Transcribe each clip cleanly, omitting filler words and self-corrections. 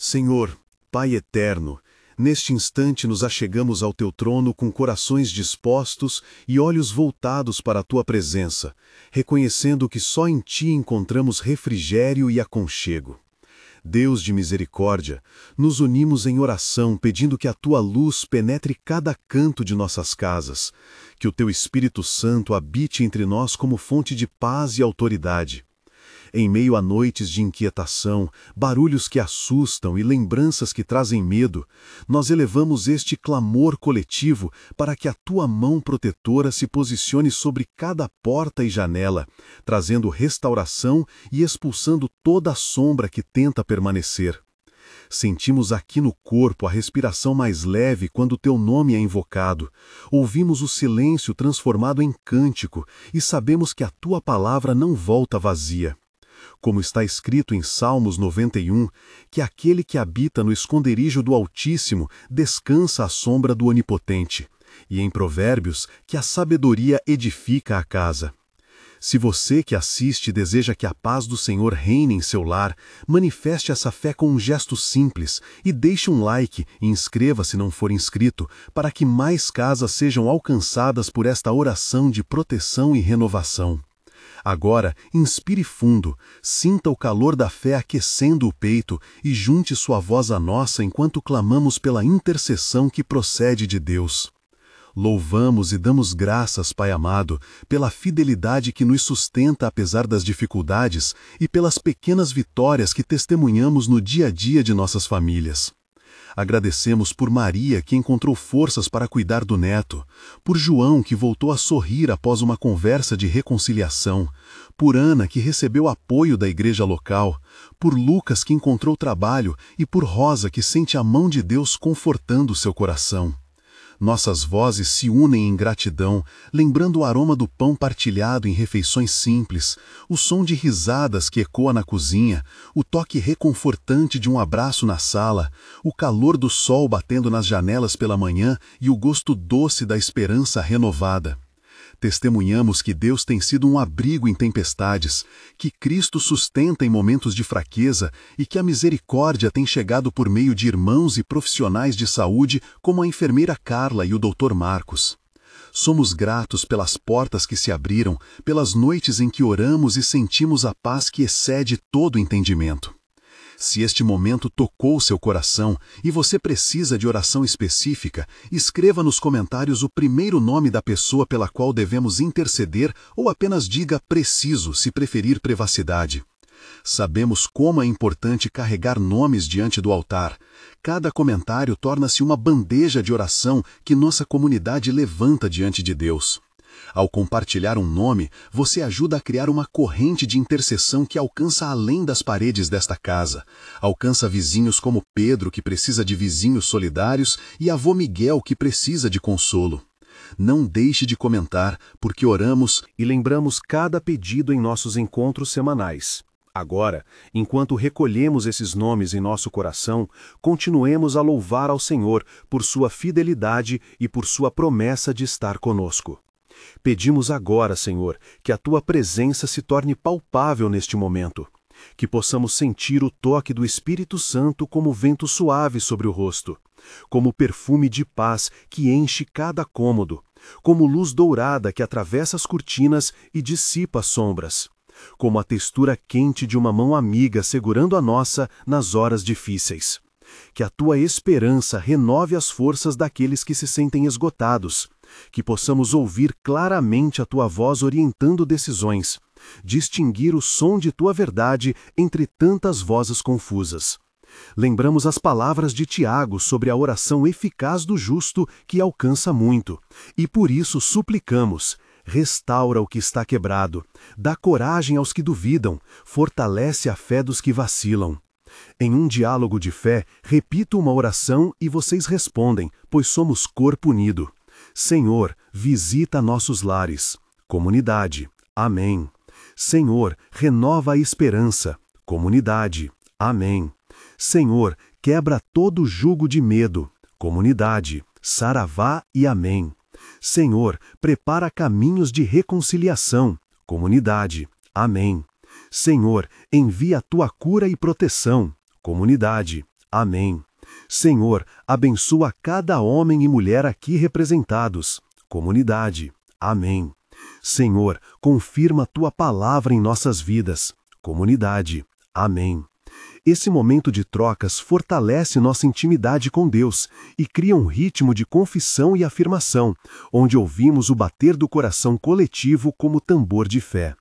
Senhor, Pai eterno, neste instante nos achegamos ao Teu trono com corações dispostos e olhos voltados para a Tua presença, reconhecendo que só em Ti encontramos refrigério e aconchego. Deus de misericórdia, nos unimos em oração pedindo que a Tua luz penetre cada canto de nossas casas, que o Teu Espírito Santo habite entre nós como fonte de paz e autoridade. Em meio a noites de inquietação, barulhos que assustam e lembranças que trazem medo, nós elevamos este clamor coletivo para que a Tua mão protetora se posicione sobre cada porta e janela, trazendo restauração e expulsando toda a sombra que tenta permanecer. Sentimos aqui no corpo a respiração mais leve quando Teu nome é invocado. Ouvimos o silêncio transformado em cântico e sabemos que a Tua palavra não volta vazia. Como está escrito em Salmos 91, que aquele que habita no esconderijo do Altíssimo descansa à sombra do Onipotente, e em Provérbios, que a sabedoria edifica a casa. Se você que assiste deseja que a paz do Senhor reine em seu lar, manifeste essa fé com um gesto simples e deixe um like e inscreva se não for inscrito, para que mais casas sejam alcançadas por esta oração de proteção e renovação. Agora, inspire fundo, sinta o calor da fé aquecendo o peito e junte sua voz à nossa enquanto clamamos pela intercessão que procede de Deus. Louvamos e damos graças, Pai amado, pela fidelidade que nos sustenta apesar das dificuldades e pelas pequenas vitórias que testemunhamos no dia a dia de nossas famílias. Agradecemos por Maria, que encontrou forças para cuidar do neto, por João, que voltou a sorrir após uma conversa de reconciliação, por Ana, que recebeu apoio da igreja local, por Lucas, que encontrou trabalho, e por Rosa, que sente a mão de Deus confortando seu coração. Nossas vozes se unem em gratidão, lembrando o aroma do pão partilhado em refeições simples, o som de risadas que ecoa na cozinha, o toque reconfortante de um abraço na sala, o calor do sol batendo nas janelas pela manhã e o gosto doce da esperança renovada. Testemunhamos que Deus tem sido um abrigo em tempestades, que Cristo sustenta em momentos de fraqueza e que a misericórdia tem chegado por meio de irmãos e profissionais de saúde como a enfermeira Carla e o Dr. Marcos. Somos gratos pelas portas que se abriram, pelas noites em que oramos e sentimos a paz que excede todo entendimento. Se este momento tocou seu coração e você precisa de oração específica, escreva nos comentários o primeiro nome da pessoa pela qual devemos interceder ou apenas diga "preciso", se preferir privacidade. Sabemos como é importante carregar nomes diante do altar. Cada comentário torna-se uma bandeja de oração que nossa comunidade levanta diante de Deus. Ao compartilhar um nome, você ajuda a criar uma corrente de intercessão que alcança além das paredes desta casa. Alcança vizinhos como Pedro, que precisa de vizinhos solidários, e avô Miguel, que precisa de consolo. Não deixe de comentar, porque oramos e lembramos cada pedido em nossos encontros semanais. Agora, enquanto recolhemos esses nomes em nosso coração, continuemos a louvar ao Senhor por sua fidelidade e por sua promessa de estar conosco. Pedimos agora, Senhor, que a Tua presença se torne palpável neste momento, que possamos sentir o toque do Espírito Santo como vento suave sobre o rosto, como perfume de paz que enche cada cômodo, como luz dourada que atravessa as cortinas e dissipa as sombras, como a textura quente de uma mão amiga segurando a nossa nas horas difíceis. Que a Tua esperança renove as forças daqueles que se sentem esgotados, que possamos ouvir claramente a Tua voz orientando decisões, distinguir o som de Tua verdade entre tantas vozes confusas. Lembramos as palavras de Tiago sobre a oração eficaz do justo que alcança muito, e por isso suplicamos: restaura o que está quebrado, dá coragem aos que duvidam, fortalece a fé dos que vacilam. Em um diálogo de fé, repito uma oração e vocês respondem, pois somos corpo unido. Senhor, visita nossos lares. Comunidade. Amém. Senhor, renova a esperança. Comunidade. Amém. Senhor, quebra todo jugo de medo. Comunidade. Saravá e amém. Senhor, prepara caminhos de reconciliação. Comunidade. Amém. Senhor, envia a Tua cura e proteção. Comunidade. Amém. Senhor, abençoa cada homem e mulher aqui representados. Comunidade. Amém. Senhor, confirma tua palavra em nossas vidas. Comunidade. Amém. Esse momento de trocas fortalece nossa intimidade com Deus e cria um ritmo de confissão e afirmação, onde ouvimos o bater do coração coletivo como tambor de fé.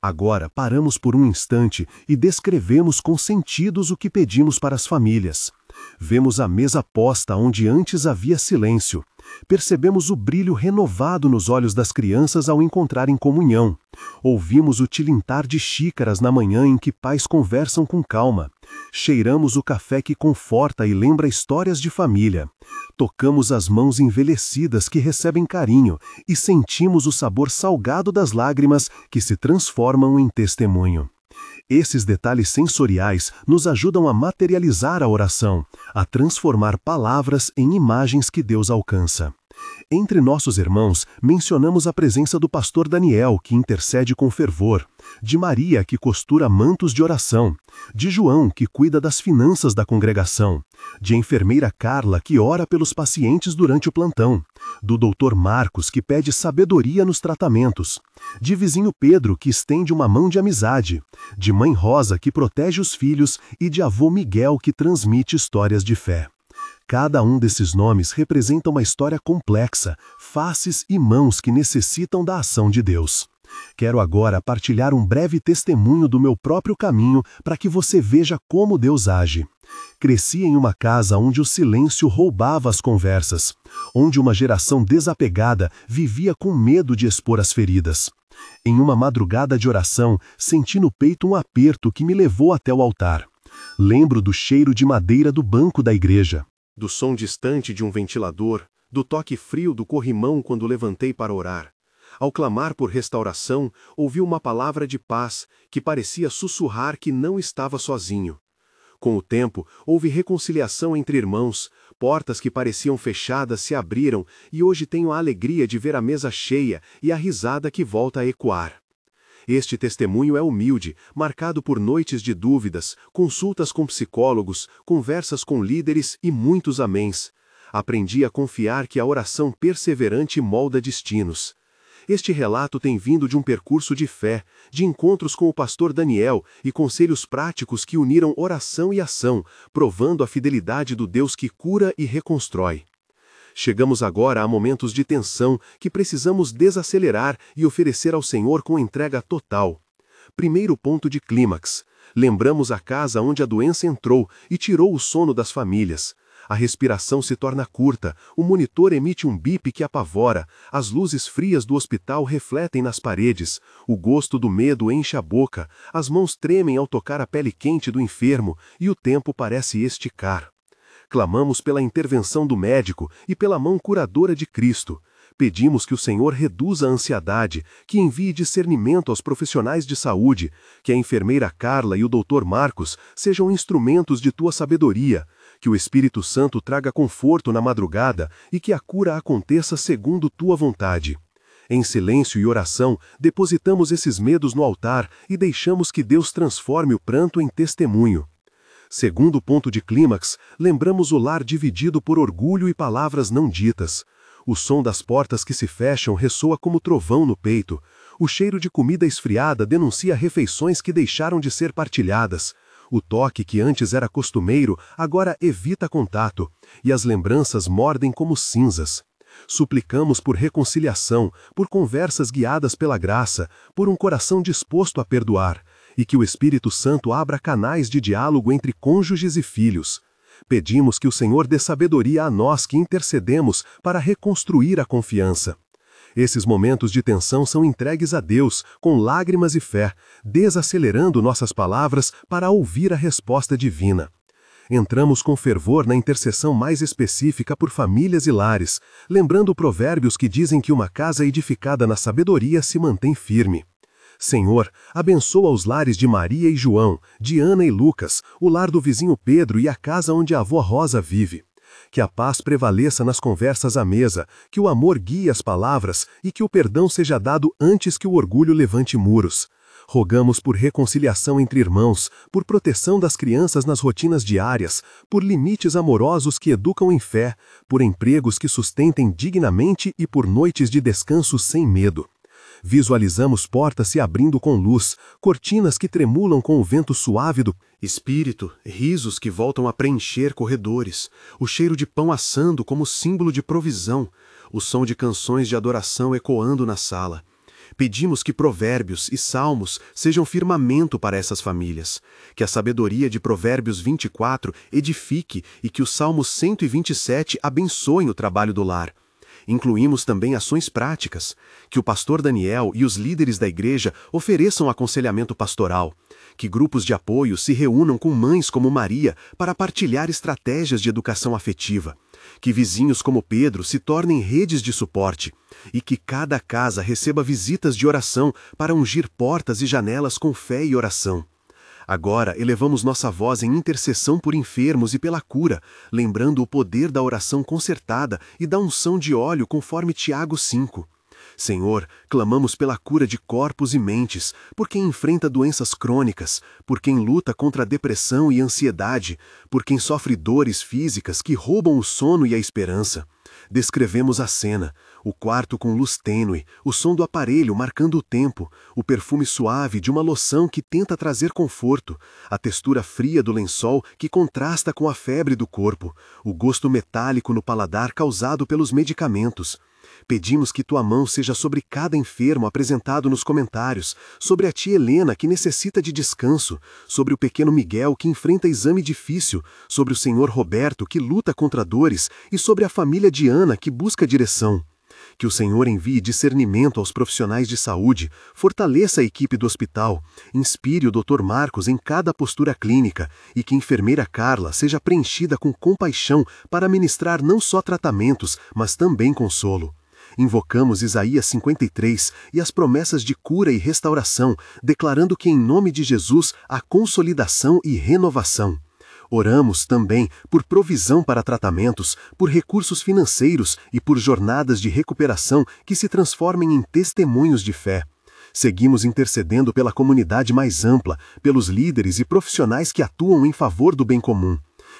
Agora paramos por um instante e descrevemos com sentidos o que pedimos para as famílias. Vemos a mesa posta onde antes havia silêncio. Percebemos o brilho renovado nos olhos das crianças ao encontrarem comunhão. Ouvimos o tilintar de xícaras na manhã em que pais conversam com calma. Cheiramos o café que conforta e lembra histórias de família. Tocamos as mãos envelhecidas que recebem carinho e sentimos o sabor salgado das lágrimas que se transformam em testemunho. Esses detalhes sensoriais nos ajudam a materializar a oração, a transformar palavras em imagens que Deus alcança. Entre nossos irmãos, mencionamos a presença do pastor Daniel, que intercede com fervor, de Maria, que costura mantos de oração, de João, que cuida das finanças da congregação, de enfermeira Carla, que ora pelos pacientes durante o plantão, do doutor Marcos, que pede sabedoria nos tratamentos, de vizinho Pedro, que estende uma mão de amizade, de mãe Rosa, que protege os filhos, e de avô Miguel, que transmite histórias de fé. Cada um desses nomes representa uma história complexa, faces e mãos que necessitam da ação de Deus. Quero agora partilhar um breve testemunho do meu próprio caminho para que você veja como Deus age. Cresci em uma casa onde o silêncio roubava as conversas, onde uma geração desapegada vivia com medo de expor as feridas. Em uma madrugada de oração, senti no peito um aperto que me levou até o altar. Lembro do cheiro de madeira do banco da igreja, do som distante de um ventilador, do toque frio do corrimão quando levantei para orar. Ao clamar por restauração, ouvi uma palavra de paz que parecia sussurrar que não estava sozinho. Com o tempo, houve reconciliação entre irmãos, portas que pareciam fechadas se abriram e hoje tenho a alegria de ver a mesa cheia e a risada que volta a ecoar. Este testemunho é humilde, marcado por noites de dúvidas, consultas com psicólogos, conversas com líderes e muitos améns. Aprendi a confiar que a oração perseverante molda destinos. Este relato tem vindo de um percurso de fé, de encontros com o pastor Daniel e conselhos práticos que uniram oração e ação, provando a fidelidade do Deus que cura e reconstrói. Chegamos agora a momentos de tensão que precisamos desacelerar e oferecer ao Senhor com entrega total. Primeiro ponto de clímax. Lembramos a casa onde a doença entrou e tirou o sono das famílias. A respiração se torna curta, o monitor emite um bip que apavora, as luzes frias do hospital refletem nas paredes, o gosto do medo enche a boca, as mãos tremem ao tocar a pele quente do enfermo e o tempo parece esticar. Clamamos pela intervenção do médico e pela mão curadora de Cristo. Pedimos que o Senhor reduza a ansiedade, que envie discernimento aos profissionais de saúde, que a enfermeira Carla e o doutor Marcos sejam instrumentos de tua sabedoria, que o Espírito Santo traga conforto na madrugada e que a cura aconteça segundo tua vontade. Em silêncio e oração, depositamos esses medos no altar e deixamos que Deus transforme o pranto em testemunho. Segundo ponto de clímax, lembramos o lar dividido por orgulho e palavras não ditas. O som das portas que se fecham ressoa como trovão no peito. O cheiro de comida esfriada denuncia refeições que deixaram de ser partilhadas. O toque que antes era costumeiro, agora evita contato. E as lembranças mordem como cinzas. Suplicamos por reconciliação, por conversas guiadas pela graça, por um coração disposto a perdoar, e que o Espírito Santo abra canais de diálogo entre cônjuges e filhos. Pedimos que o Senhor dê sabedoria a nós que intercedemos para reconstruir a confiança. Esses momentos de tensão são entregues a Deus, com lágrimas e fé, desacelerando nossas palavras para ouvir a resposta divina. Entramos com fervor na intercessão mais específica por famílias e lares, lembrando provérbios que dizem que uma casa edificada na sabedoria se mantém firme. Senhor, abençoa os lares de Maria e João, de Ana e Lucas, o lar do vizinho Pedro e a casa onde a avó Rosa vive. Que a paz prevaleça nas conversas à mesa, que o amor guie as palavras e que o perdão seja dado antes que o orgulho levante muros. Rogamos por reconciliação entre irmãos, por proteção das crianças nas rotinas diárias, por limites amorosos que educam em fé, por empregos que sustentem dignamente e por noites de descanso sem medo. Visualizamos portas se abrindo com luz, cortinas que tremulam com o vento suave do Espírito, risos que voltam a preencher corredores, o cheiro de pão assando como símbolo de provisão, o som de canções de adoração ecoando na sala. Pedimos que Provérbios e Salmos sejam firmamento para essas famílias, que a sabedoria de Provérbios 24 edifique e que o Salmo 127 abençoem o trabalho do lar. Incluímos também ações práticas, que o pastor Daniel e os líderes da igreja ofereçam aconselhamento pastoral, que grupos de apoio se reúnam com mães como Maria para partilhar estratégias de educação afetiva, que vizinhos como Pedro se tornem redes de suporte e que cada casa receba visitas de oração para ungir portas e janelas com fé e oração. Agora elevamos nossa voz em intercessão por enfermos e pela cura, lembrando o poder da oração concertada e da unção de óleo conforme Tiago 5. Senhor, clamamos pela cura de corpos e mentes, por quem enfrenta doenças crônicas, por quem luta contra a depressão e ansiedade, por quem sofre dores físicas que roubam o sono e a esperança. Descrevemos a cena, o quarto com luz tênue, o som do aparelho marcando o tempo, o perfume suave de uma loção que tenta trazer conforto, a textura fria do lençol que contrasta com a febre do corpo, o gosto metálico no paladar causado pelos medicamentos. Pedimos que tua mão seja sobre cada enfermo apresentado nos comentários, sobre a tia Helena que necessita de descanso, sobre o pequeno Miguel que enfrenta exame difícil, sobre o senhor Roberto que luta contra dores e sobre a família de Ana que busca direção. Que o Senhor envie discernimento aos profissionais de saúde, fortaleça a equipe do hospital, inspire o Dr. Marcos em cada postura clínica e que a enfermeira Carla seja preenchida com compaixão para ministrar não só tratamentos, mas também consolo. Invocamos Isaías 53 e as promessas de cura e restauração, declarando que em nome de Jesus há consolidação e renovação. Oramos também por provisão para tratamentos, por recursos financeiros e por jornadas de recuperação que se transformem em testemunhos de fé. Seguimos intercedendo pela comunidade mais ampla, pelos líderes e profissionais que atuam em favor do bem comum.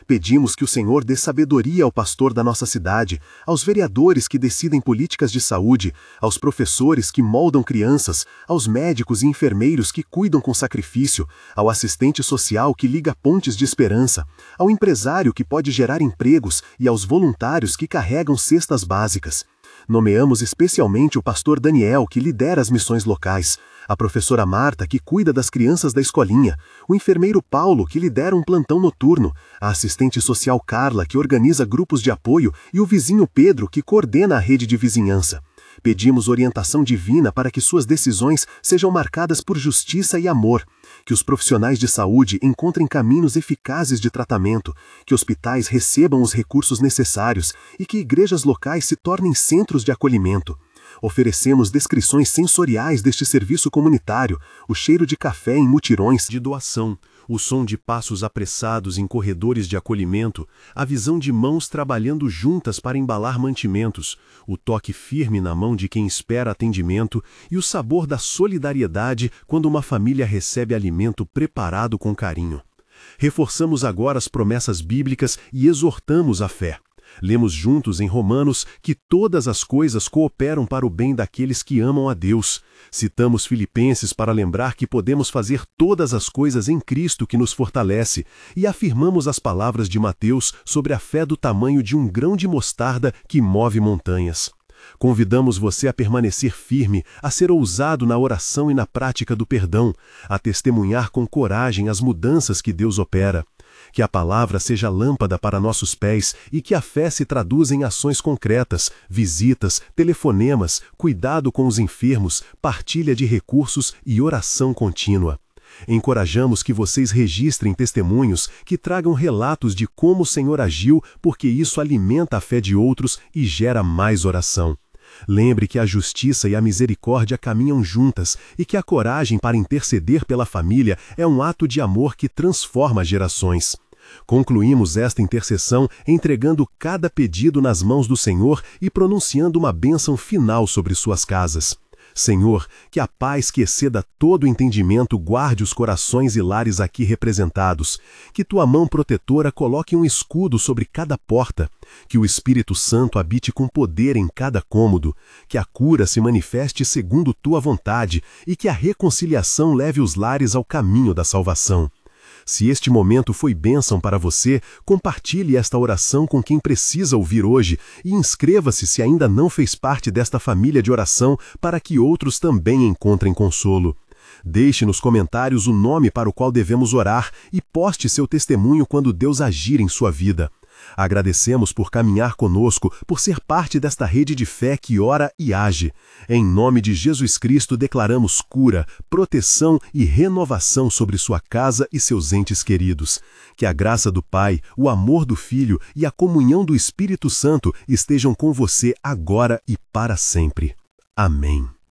Pedimos que o Senhor dê sabedoria ao pastor da nossa cidade, aos vereadores que decidem políticas de saúde, aos professores que moldam crianças, aos médicos e enfermeiros que cuidam com sacrifício, ao assistente social que liga pontes de esperança, ao empresário que pode gerar empregos e aos voluntários que carregam cestas básicas. Nomeamos especialmente o pastor Daniel, que lidera as missões locais, a professora Marta, que cuida das crianças da escolinha, o enfermeiro Paulo, que lidera um plantão noturno, a assistente social Carla, que organiza grupos de apoio, e o vizinho Pedro, que coordena a rede de vizinhança. Pedimos orientação divina para que suas decisões sejam marcadas por justiça e amor, que os profissionais de saúde encontrem caminhos eficazes de tratamento, que hospitais recebam os recursos necessários e que igrejas locais se tornem centros de acolhimento. Oferecemos descrições sensoriais deste serviço comunitário, o cheiro de café em mutirões de doação, o som de passos apressados em corredores de acolhimento, a visão de mãos trabalhando juntas para embalar mantimentos, o toque firme na mão de quem espera atendimento e o sabor da solidariedade quando uma família recebe alimento preparado com carinho. Reforçamos agora as promessas bíblicas e exortamos a fé. Lemos juntos em Romanos que todas as coisas cooperam para o bem daqueles que amam a Deus. Citamos Filipenses para lembrar que podemos fazer todas as coisas em Cristo que nos fortalece, e afirmamos as palavras de Mateus sobre a fé do tamanho de um grão de mostarda que move montanhas. Convidamos você a permanecer firme, a ser ousado na oração e na prática do perdão, a testemunhar com coragem as mudanças que Deus opera. Que a palavra seja lâmpada para nossos pés e que a fé se traduza em ações concretas, visitas, telefonemas, cuidado com os enfermos, partilha de recursos e oração contínua. Encorajamos que vocês registrem testemunhos que tragam relatos de como o Senhor agiu, porque isso alimenta a fé de outros e gera mais oração. Lembre que a justiça e a misericórdia caminham juntas e que a coragem para interceder pela família é um ato de amor que transforma gerações. Concluímos esta intercessão entregando cada pedido nas mãos do Senhor e pronunciando uma bênção final sobre suas casas. Senhor, que a paz que exceda todo entendimento guarde os corações e lares aqui representados, que tua mão protetora coloque um escudo sobre cada porta, que o Espírito Santo habite com poder em cada cômodo, que a cura se manifeste segundo tua vontade e que a reconciliação leve os lares ao caminho da salvação. Se este momento foi bênção para você, compartilhe esta oração com quem precisa ouvir hoje e inscreva-se se ainda não fez parte desta família de oração para que outros também encontrem consolo. Deixe nos comentários o nome para o qual devemos orar e poste seu testemunho quando Deus agir em sua vida. Agradecemos por caminhar conosco, por ser parte desta rede de fé que ora e age. Em nome de Jesus Cristo declaramos cura, proteção e renovação sobre sua casa e seus entes queridos. Que a graça do Pai, o amor do Filho e a comunhão do Espírito Santo estejam com você agora e para sempre. Amém.